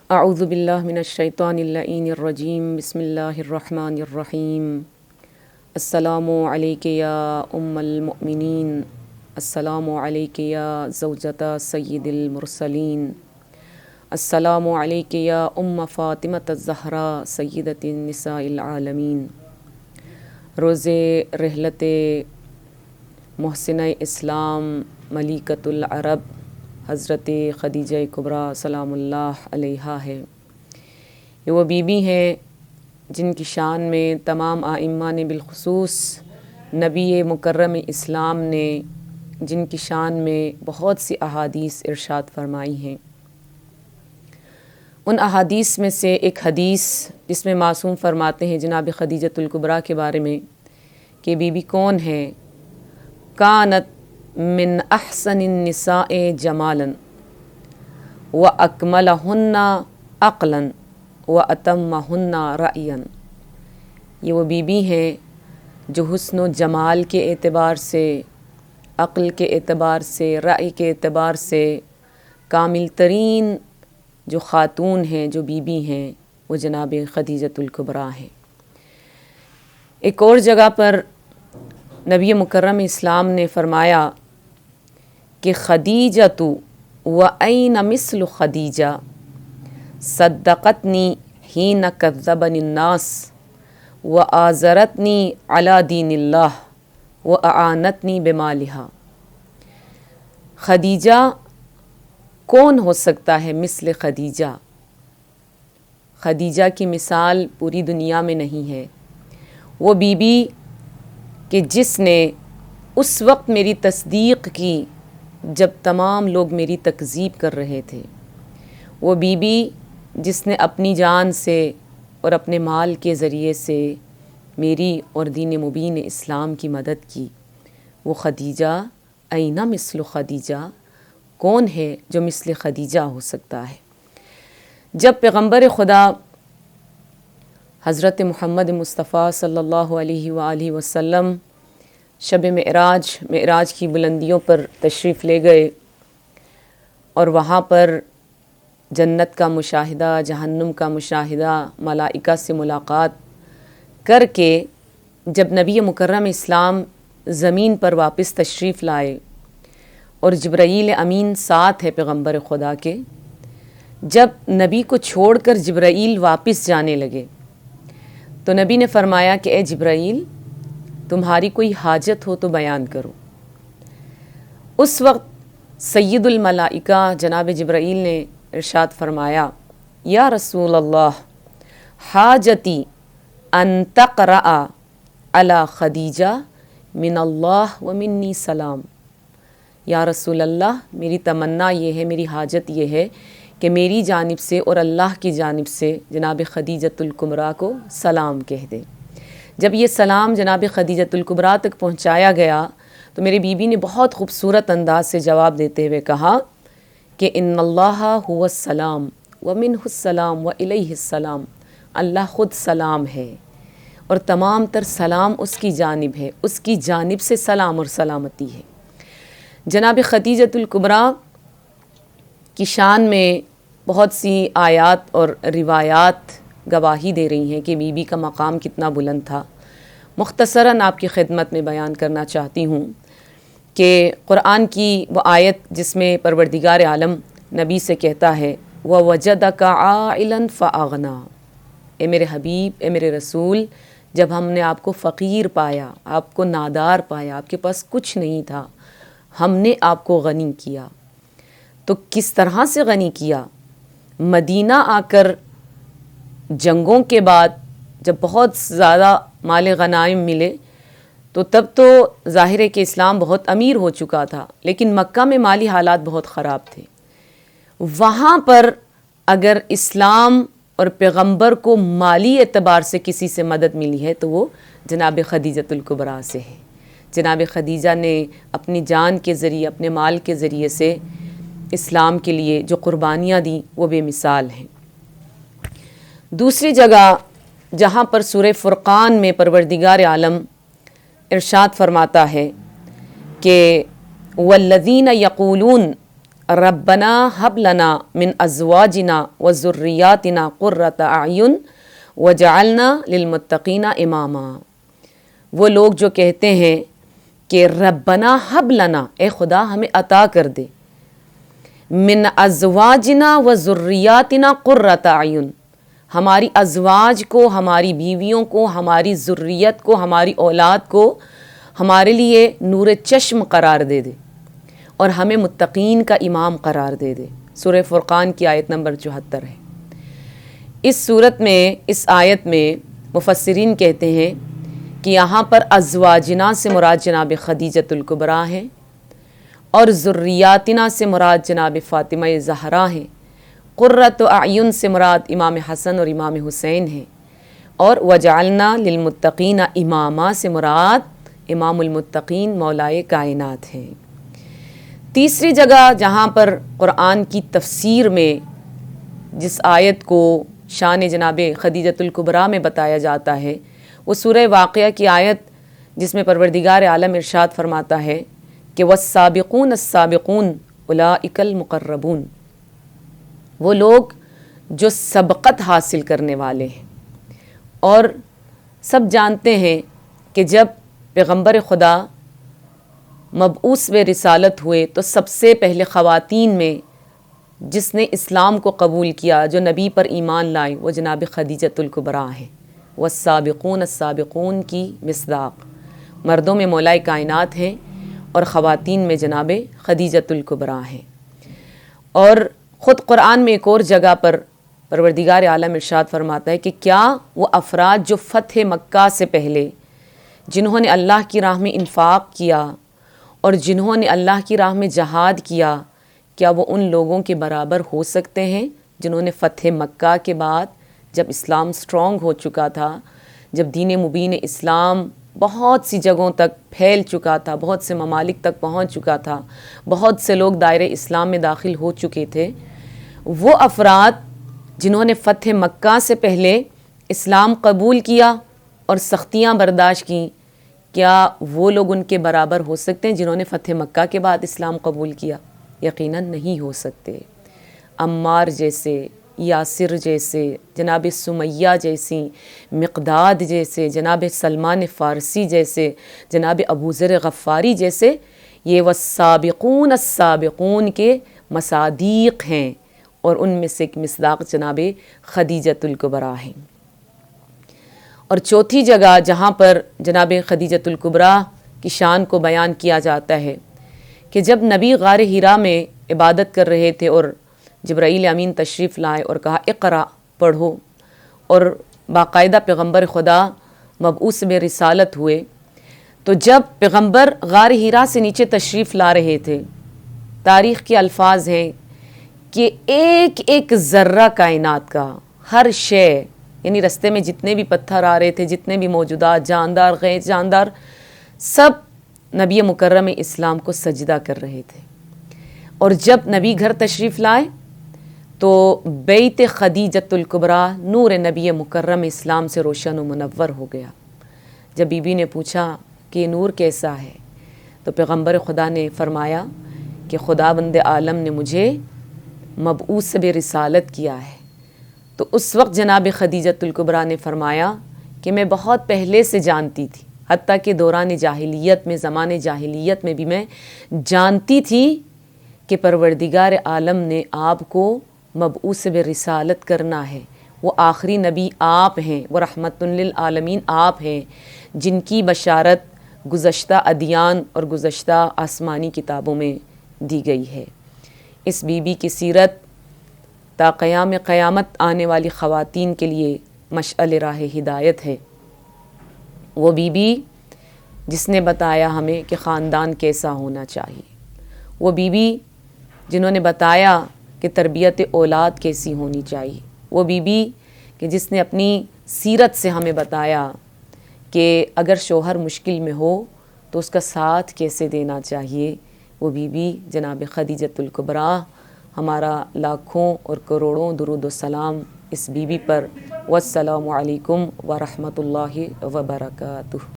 اعوذ باللہ من الشیطان اللعین الرجیم بسم اللہ الرحمن الرحیم السلام علیک یا ام المؤمنین السلام علیک یا زوجۃ سید المرسلین السلام علیک یا ام فاطمۃ الزہراء سیدۃ النساء العالمین۔ روز رحلت محسنہ اسلام ملیکۃ العرب حضرت خدیجہ کبریٰ سلام اللہ علیہا ہے۔ یہ وہ بیوی ہیں جن کی شان میں تمام ائمہ نے، بالخصوص نبی مکرم اسلام نے جن کی شان میں بہت سی احادیث ارشاد فرمائی ہیں۔ ان احادیث میں سے ایک حدیث جس میں معصوم فرماتے ہیں جناب خدیجۃ الکبریٰ کے بارے میں کہ بی بی کون ہے؟ کانت من احسن النساء جمالا واکملہن عقلا واتمہن رأیا۔ یہ وہ بیوی ہیں جو حسن و جمال کے اعتبار سے، عقل کے اعتبار سے، رأی کے اعتبار سے کامل ترین جو خاتون ہیں، جو بیوی ہیں، وہ جناب خدیجۃ الکبریٰ ہیں۔ ایک اور جگہ پر نبی مکرم اسلام نے فرمایا کہ خدیجۃ وَأَيْنَ مِثْلُ خدیجہ صدقتنی حین کذبنی الناس وآزرتنی علی دین اللہ وأعانتنی بمالہا۔ خدیجہ کون ہو سکتا ہے مثل خدیجہ؟ خدیجہ کی مثال پوری دنیا میں نہیں ہے۔ وہ بی بی کہ جس نے اس وقت میری تصدیق کی جب تمام لوگ میری تکذیب کر رہے تھے۔ وہ بی بی جس نے اپنی جان سے اور اپنے مال کے ذریعے سے میری اور دین مبین اسلام کی مدد کی۔ وہ خدیجہ، اینا مثل خدیجہ، کون ہے جو مثل خدیجہ ہو سکتا ہے؟ جب پیغمبر خدا حضرت محمد مصطفیٰ صلی اللہ علیہ وآلہ وسلم شب معراج کی بلندیوں پر تشریف لے گئے اور وہاں پر جنت کا مشاہدہ، جہنم کا مشاہدہ، ملائکہ سے ملاقات کر کے جب نبی مکرم اسلام زمین پر واپس تشریف لائے اور جبرائیل امین ساتھ ہے پیغمبر خدا کے، جب نبی کو چھوڑ کر جبرائیل واپس جانے لگے تو نبی نے فرمایا کہ اے جبرائیل، تمہاری کوئی حاجت ہو تو بیان کرو۔ اس وقت سید الملائکہ جناب جبرائیل نے ارشاد فرمایا، یا رسول اللہ، حاجتی ان تقرأ علی خدیجہ من اللہ ومنی سلام۔ یا رسول اللہ، میری تمنا یہ ہے، میری حاجت یہ ہے کہ میری جانب سے اور اللہ کی جانب سے جناب خدیجۃ الکبریٰ کو سلام کہہ دے۔ جب یہ سلام جناب خدیجۃ الکبریٰ تک پہنچایا گیا تو میری بیوی نے بہت خوبصورت انداز سے جواب دیتے ہوئے کہا کہ ان اللہ هو السلام ومنہ السلام والیہ السلام۔ اللہ خود سلام ہے اور تمام تر سلام اس کی جانب ہے، اس کی جانب سے سلام اور سلامتی ہے۔ جناب خدیجۃ الکبریٰ کی شان میں بہت سی آیات اور روایات گواہی دے رہی ہیں کہ بی بی کا مقام کتنا بلند تھا۔ مختصراً آپ کی خدمت میں بیان کرنا چاہتی ہوں کہ قرآن کی وہ آیت جس میں پروردگار عالم نبی سے کہتا ہے وَوَجَدَكَ عَائِلًا فَأَغْنَا۔ اے میرے حبیب، اے میرے رسول، جب ہم نے آپ کو فقیر پایا، آپ کو نادار پایا، آپ کے پاس کچھ نہیں تھا، ہم نے آپ کو غنی کیا۔ تو کس طرح سے غنی کیا؟ مدینہ آ کر جنگوں کے بعد جب بہت زیادہ مال غنائم ملے تو تب تو ظاہر ہے کہ اسلام بہت امیر ہو چکا تھا، لیکن مکہ میں مالی حالات بہت خراب تھے۔ وہاں پر اگر اسلام اور پیغمبر کو مالی اعتبار سے کسی سے مدد ملی ہے تو وہ جناب خدیجۃ الکبریٰ سے ہے۔ جناب خدیجہ نے اپنی جان کے ذریعے، اپنے مال کے ذریعے سے اسلام کے لیے جو قربانیاں دیں وہ بے مثال ہیں۔ دوسری جگہ جہاں پر سورہ فرقان میں پروردگار عالم ارشاد فرماتا ہے کہ والذین یقولون ربنا ہب لنا من ازواجنا و ذریاتنا قرۃ اعین وجعلنا للمتقین اماما۔ وہ لوگ جو کہتے ہیں کہ ربنا ہب لنا، اے خدا ہمیں عطا کر دے، من ازواجنا و ذریاتنا قرۃ اعین، ہماری ازواج کو، ہماری بیویوں کو، ہماری ذریت کو، ہماری اولاد کو ہمارے لیے نور چشم قرار دے دے اور ہمیں متقین کا امام قرار دے دے۔ سورہ فرقان کی آیت نمبر 74 ہے۔ اس صورت میں، اس آیت میں مفسرین کہتے ہیں کہ یہاں پر ازواجنا سے مراد جناب خدیجۃ الکبریٰ ہیں اور ذریاتنا سے مراد جناب فاطمہ زہرا ہیں، قرۃ اعین سے مراد امام حسن اور امام حسین ہیں، اور وجعلنا للمتقین اماما سے مراد امام المتقین مولائے کائنات ہیں۔ تیسری جگہ جہاں پر قرآن کی تفسیر میں جس آیت کو شان جناب خدیجۃ الکبریٰ میں بتایا جاتا ہے وہ سورہ واقعہ کی آیت، جس میں پروردگار عالم ارشاد فرماتا ہے کہ والسابقون السابقون اولئک المقربون، وہ لوگ جو سبقت حاصل کرنے والے ہیں۔ اور سب جانتے ہیں کہ جب پیغمبر خدا مبعوث و رسالت ہوئے تو سب سے پہلے خواتین میں جس نے اسلام کو قبول کیا، جو نبی پر ایمان لائے، وہ جناب خدیجۃ الکبریٰ ہیں۔ والسابقون السابقون کی مصداق، مردوں میں مولائے کائنات ہیں اور خواتین میں جناب خدیجۃ الکبریٰ ہیں۔ اور خود قرآن میں ایک اور جگہ پر پروردگار عالم ارشاد فرماتا ہے کہ کیا وہ افراد جو فتح مکہ سے پہلے جنہوں نے اللہ کی راہ میں انفاق کیا اور جنہوں نے اللہ کی راہ میں جہاد کیا، کیا وہ ان لوگوں کے برابر ہو سکتے ہیں جنہوں نے فتح مکہ کے بعد، جب اسلام سٹرونگ ہو چکا تھا، جب دین مبین اسلام بہت سی جگہوں تک پھیل چکا تھا، بہت سے ممالک تک پہنچ چکا تھا، بہت سے لوگ دائرہ اسلام میں داخل ہو چکے تھے، وہ افراد جنہوں نے فتح مکہ سے پہلے اسلام قبول کیا اور سختیاں برداشت کیں، کیا وہ لوگ ان کے برابر ہو سکتے ہیں جنہوں نے فتح مکہ کے بعد اسلام قبول کیا؟ یقیناً نہیں ہو سکتے۔ عمار جیسے، یاسر جیسے، جناب سمیہ جیسی، مقداد جیسے، جناب سلمان فارسی جیسے، جناب ابوذر غفاری جیسے، یہ والسابقون السابقون کے مصادیق ہیں اور ان میں سے ایک مصداق جناب خدیجۃ الکبریٰ ہیں۔ اور چوتھی جگہ جہاں پر جناب خدیجۃ الکبریٰ کی شان کو بیان کیا جاتا ہے کہ جب نبی غار حرا میں عبادت کر رہے تھے اور جبرائیل امین تشریف لائے اور کہا اقرا، پڑھو، اور باقاعدہ پیغمبر خدا مبعوث برسالت ہوئے، تو جب پیغمبر غار حرا سے نیچے تشریف لا رہے تھے، تاریخ کے الفاظ ہیں کہ ایک ایک ذرہ کائنات کا، ہر شے، یعنی رستے میں جتنے بھی پتھر آ رہے تھے، جتنے بھی موجودات، جاندار غیر جاندار، سب نبی مکرم اسلام کو سجدہ کر رہے تھے۔ اور جب نبی گھر تشریف لائے تو بیت خدیجۃ الکبریٰ نور نبی مکرم اسلام سے روشن و منور ہو گیا۔ جب بی بی نے پوچھا کہ یہ نور کیسا ہے تو پیغمبر خدا نے فرمایا کہ خداوند عالم نے مجھے مبعوث برسالت کیا ہے۔ تو اس وقت جناب خدیجۃ الکبریٰ نے فرمایا کہ میں بہت پہلے سے جانتی تھی، حتیٰ کہ دوران جاہلیت میں، زمان جاہلیت میں بھی میں جانتی تھی کہ پروردگار عالم نے آپ کو مبعوث برسالت کرنا ہے۔ وہ آخری نبی آپ ہیں، وہ رحمت للعالمین آپ ہیں، جن کی بشارت گزشتہ ادیان اور گزشتہ آسمانی کتابوں میں دی گئی ہے۔ اس بی بی کی سیرت تا قیام قیامت آنے والی خواتین کے لیے مشعل راہ ہدایت ہے۔ وہ بی بی جس نے بتایا ہمیں کہ خاندان کیسا ہونا چاہیے، وہ بی بی جنہوں نے بتایا کہ تربیت اولاد کیسی ہونی چاہیے، وہ بی بی کہ جس نے اپنی سیرت سے ہمیں بتایا کہ اگر شوہر مشکل میں ہو تو اس کا ساتھ کیسے دینا چاہیے، وہ بی بی جناب خدیجۃ الکبریٰ۔ ہمارا لاکھوں اور کروڑوں درود و سلام اس بی بی پر، والسلام علیکم ورحمۃ اللہ وبرکاتہ۔